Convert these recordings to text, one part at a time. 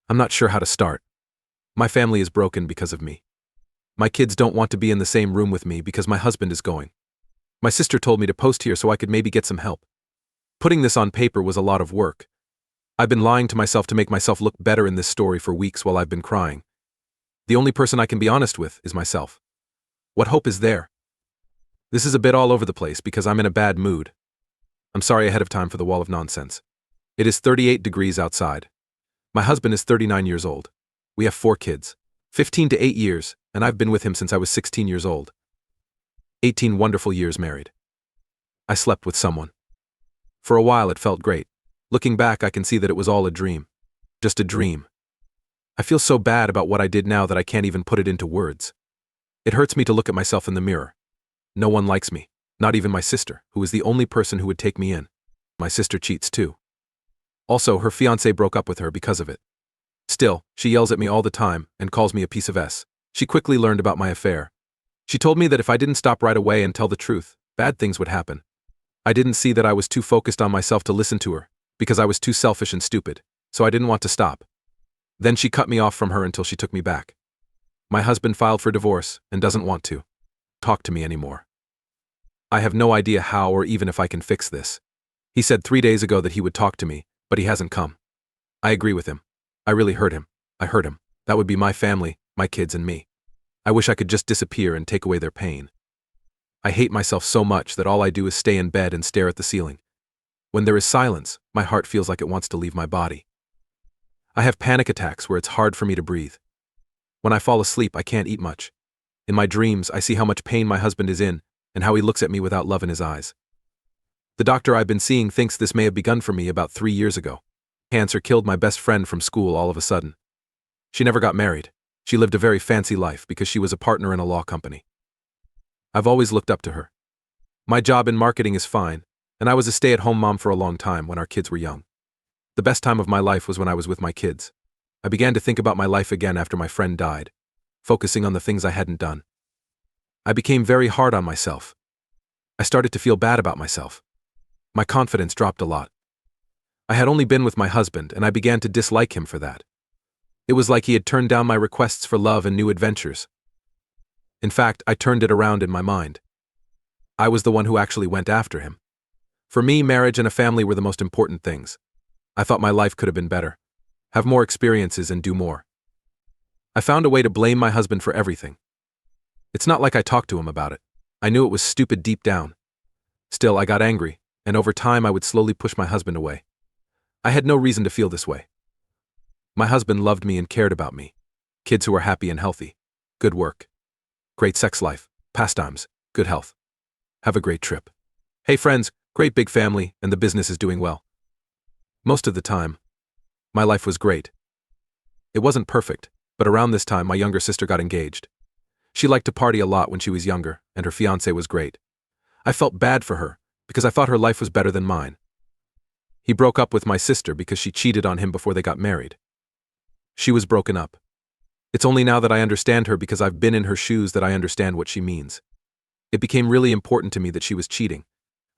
I'm not sure how to start. My family is broken because of me. My kids don't want to be in the same room with me because my husband is going. My sister told me to post here so I could maybe get some help. Putting this on paper was a lot of work. I've been lying to myself to make myself look better in this story for weeks while I've been crying. The only person I can be honest with is myself. What hope is there? This is a bit all over the place because I'm in a bad mood. I'm sorry ahead of time for the wall of nonsense. It is 38 degrees outside. My husband is 39 years old. We have 4 kids, 15 to 8 years, and I've been with him since I was 16 years old. 18 wonderful years married. I slept with someone. For a while it felt great. Looking back, I can see that it was all a dream. Just a dream. I feel so bad about what I did now that I can't even put it into words. It hurts me to look at myself in the mirror. No one likes me, not even my sister, who is the only person who would take me in. My sister cheats too. Also, her fiancé broke up with her because of it. Still, she yells at me all the time and calls me a piece of S. She quickly learned about my affair. She told me that if I didn't stop right away and tell the truth, bad things would happen. I didn't see that I was too focused on myself to listen to her, because I was too selfish and stupid, so I didn't want to stop. Then she cut me off from her until she took me back. My husband filed for divorce and doesn't want to talk to me anymore. I have no idea how or even if I can fix this. He said 3 days ago that he would talk to me, but he hasn't come. I agree with him. I really hurt him. I hurt him. That would be my family, my kids, and me. I wish I could just disappear and take away their pain. I hate myself so much that all I do is stay in bed and stare at the ceiling. When there is silence, my heart feels like it wants to leave my body. I have panic attacks where it's hard for me to breathe. When I fall asleep, I can't eat much. In my dreams, I see how much pain my husband is in and how he looks at me without love in his eyes. The doctor I've been seeing thinks this may have begun for me about 3 years ago. Cancer killed my best friend from school all of a sudden. She never got married. She lived a very fancy life because she was a partner in a law company. I've always looked up to her. My job in marketing is fine, and I was a stay-at-home mom for a long time when our kids were young. The best time of my life was when I was with my kids. I began to think about my life again after my friend died, focusing on the things I hadn't done. I became very hard on myself. I started to feel bad about myself. My confidence dropped a lot. I had only been with my husband, and I began to dislike him for that. It was like he had turned down my requests for love and new adventures. In fact, I turned it around in my mind. I was the one who actually went after him. For me, marriage and a family were the most important things. I thought my life could have been better, have more experiences and do more. I found a way to blame my husband for everything. It's not like I talked to him about it. I knew it was stupid deep down. Still, I got angry, and over time I would slowly push my husband away. I had no reason to feel this way. My husband loved me and cared about me. Kids who are happy and healthy. Good work. Great sex life. Pastimes. Good health. Have a great trip. Hey friends, great big family, and the business is doing well. Most of the time, my life was great. It wasn't perfect, but around this time my younger sister got engaged. She liked to party a lot when she was younger, and her fiancé was great. I felt bad for her, because I thought her life was better than mine. He broke up with my sister because she cheated on him before they got married. She was broken up. It's only now that I understand her because I've been in her shoes that I understand what she means. It became really important to me that she was cheating.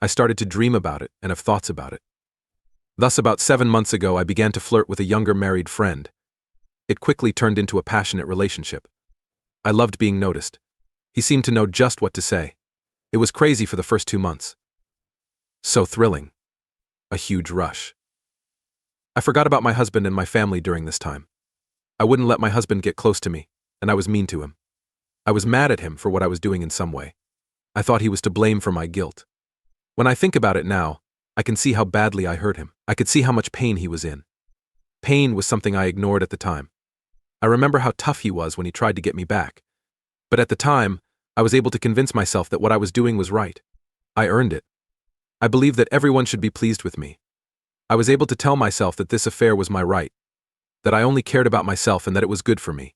I started to dream about it and have thoughts about it. Thus, about 7 months ago, I began to flirt with a younger married friend. It quickly turned into a passionate relationship. I loved being noticed. He seemed to know just what to say. It was crazy for the first 2 months. So thrilling. A huge rush. I forgot about my husband and my family during this time. I wouldn't let my husband get close to me, and I was mean to him. I was mad at him for what I was doing in some way. I thought he was to blame for my guilt. When I think about it now, I can see how badly I hurt him. I could see how much pain he was in. Pain was something I ignored at the time. I remember how tough he was when he tried to get me back. But at the time, I was able to convince myself that what I was doing was right. I earned it. I believed that everyone should be pleased with me. I was able to tell myself that this affair was my right, that I only cared about myself and that it was good for me.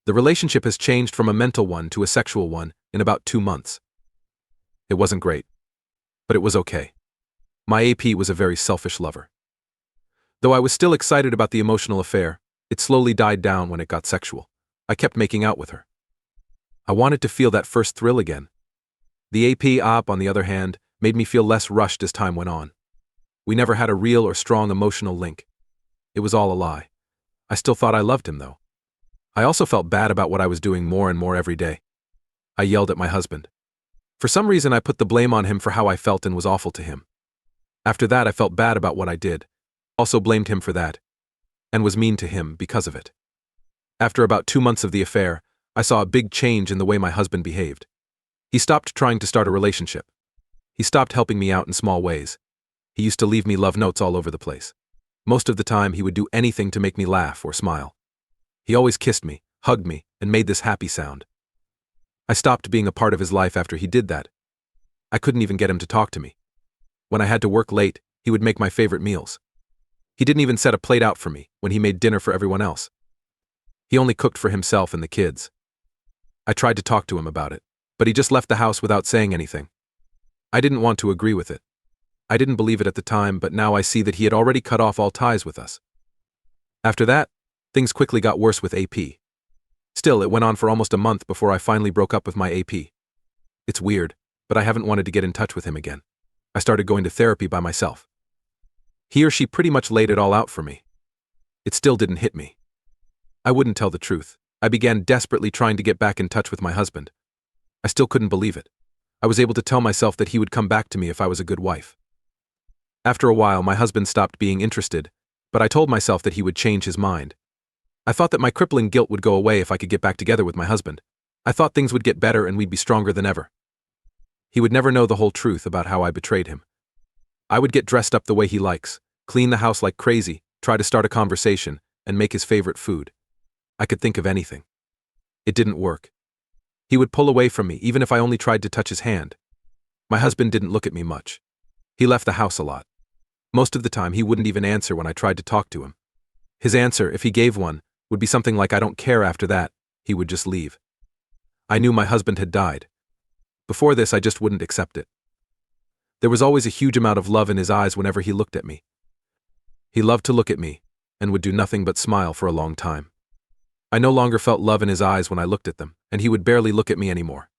The relationship has changed from a mental one to a sexual one in about 2 months. It wasn't great, but it was okay. My AP was a very selfish lover. Though I was still excited about the emotional affair, it slowly died down when it got sexual. I kept making out with her. I wanted to feel that first thrill again. The AP, on the other hand, made me feel less rushed as time went on. We never had a real or strong emotional link. It was all a lie. I still thought I loved him, though. I also felt bad about what I was doing more and more every day. I yelled at my husband. For some reason, I put the blame on him for how I felt and was awful to him. After that, I felt bad about what I did, also blamed him for that, and was mean to him because of it. After about 2 months of the affair, I saw a big change in the way my husband behaved. He stopped trying to start a relationship. He stopped helping me out in small ways. He used to leave me love notes all over the place. Most of the time, he would do anything to make me laugh or smile. He always kissed me, hugged me, and made this happy sound. I stopped being a part of his life after he did that. I couldn't even get him to talk to me. When I had to work late, he would make my favorite meals. He didn't even set a plate out for me when he made dinner for everyone else. He only cooked for himself and the kids. I tried to talk to him about it, but he just left the house without saying anything. I didn't want to agree with it. I didn't believe it at the time, but now I see that he had already cut off all ties with us. After that, things quickly got worse with AP. Still, it went on for almost a month before I finally broke up with my AP. It's weird, but I haven't wanted to get in touch with him again. I started going to therapy by myself. He or she pretty much laid it all out for me. It still didn't hit me. I wouldn't tell the truth. I began desperately trying to get back in touch with my husband. I still couldn't believe it. I was able to tell myself that he would come back to me if I was a good wife. After a while, my husband stopped being interested, but I told myself that he would change his mind. I thought that my crippling guilt would go away if I could get back together with my husband. I thought things would get better and we'd be stronger than ever. He would never know the whole truth about how I betrayed him. I would get dressed up the way he likes, clean the house like crazy, try to start a conversation, and make his favorite food. I could think of anything. It didn't work. He would pull away from me even if I only tried to touch his hand. My husband didn't look at me much. He left the house a lot. Most of the time, he wouldn't even answer when I tried to talk to him. His answer, if he gave one, would be something like, "I don't care." After that, he would just leave. I knew my husband had died. Before this, I just wouldn't accept it. There was always a huge amount of love in his eyes whenever he looked at me. He loved to look at me, and would do nothing but smile for a long time. I no longer felt love in his eyes when I looked at them, and he would barely look at me anymore.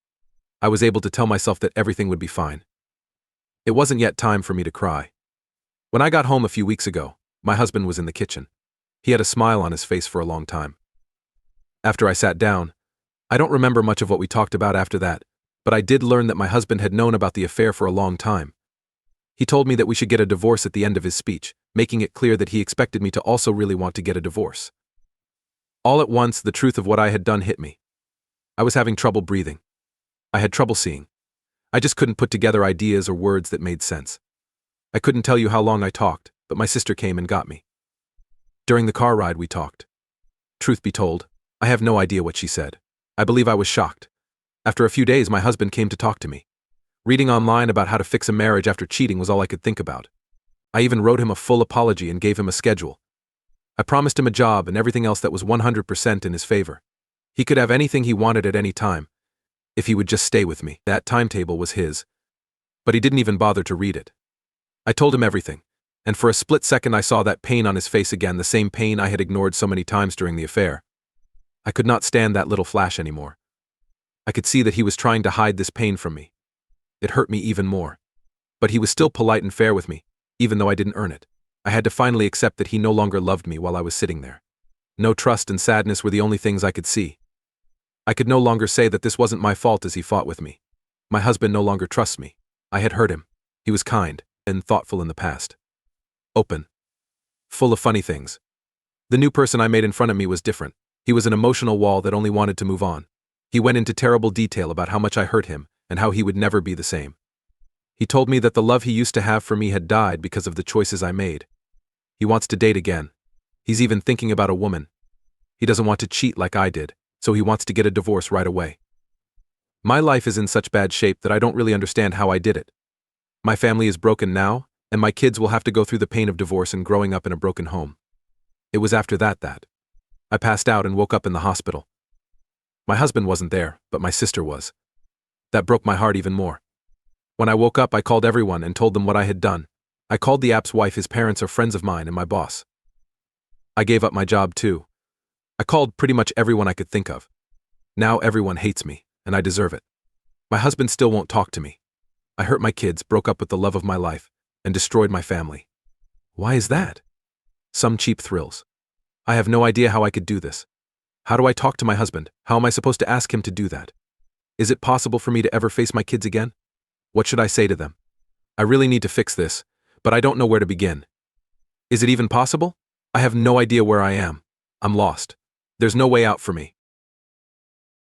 I was able to tell myself that everything would be fine. It wasn't yet time for me to cry. When I got home a few weeks ago, my husband was in the kitchen. He had a smile on his face for a long time. After I sat down, I don't remember much of what we talked about after that, but I did learn that my husband had known about the affair for a long time. He told me that we should get a divorce at the end of his speech, making it clear that he expected me to also really want to get a divorce. All at once, the truth of what I had done hit me. I was having trouble breathing. I had trouble seeing. I just couldn't put together ideas or words that made sense. I couldn't tell you how long I talked, but my sister came and got me. During the car ride, we talked. Truth be told, I have no idea what she said. I believe I was shocked. After a few days, my husband came to talk to me. Reading online about how to fix a marriage after cheating was all I could think about. I even wrote him a full apology and gave him a schedule. I promised him a job and everything else that was 100% in his favor. He could have anything he wanted at any time, if he would just stay with me. That timetable was his. But he didn't even bother to read it. I told him everything, and for a split second I saw that pain on his face again, the same pain I had ignored so many times during the affair. I could not stand that little flash anymore. I could see that he was trying to hide this pain from me. It hurt me even more. But he was still polite and fair with me, even though I didn't earn it. I had to finally accept that he no longer loved me while I was sitting there. No trust and sadness were the only things I could see. I could no longer say that this wasn't my fault as he fought with me. My husband no longer trusts me. I had hurt him. He was kind and thoughtful in the past. Open. Full of funny things. The new person I made in front of me was different. He was an emotional wall that only wanted to move on. He went into terrible detail about how much I hurt him and how he would never be the same. He told me that the love he used to have for me had died because of the choices I made. He wants to date again. He's even thinking about a woman. He doesn't want to cheat like I did, so he wants to get a divorce right away. My life is in such bad shape that I don't really understand how I did it. My family is broken now, and my kids will have to go through the pain of divorce and growing up in a broken home. It was after that I passed out and woke up in the hospital. My husband wasn't there, but my sister was. That broke my heart even more. When I woke up, I called everyone and told them what I had done. I called the app's wife, his parents are friends of mine, and my boss. I gave up my job too. I called pretty much everyone I could think of. Now everyone hates me, and I deserve it. My husband still won't talk to me. I hurt my kids, broke up with the love of my life, and destroyed my family. Why is that? Some cheap thrills. I have no idea how I could do this. How do I talk to my husband? How am I supposed to ask him to do that? Is it possible for me to ever face my kids again? What should I say to them? I really need to fix this, but I don't know where to begin. Is it even possible? I have no idea where I am. I'm lost. There's no way out for me.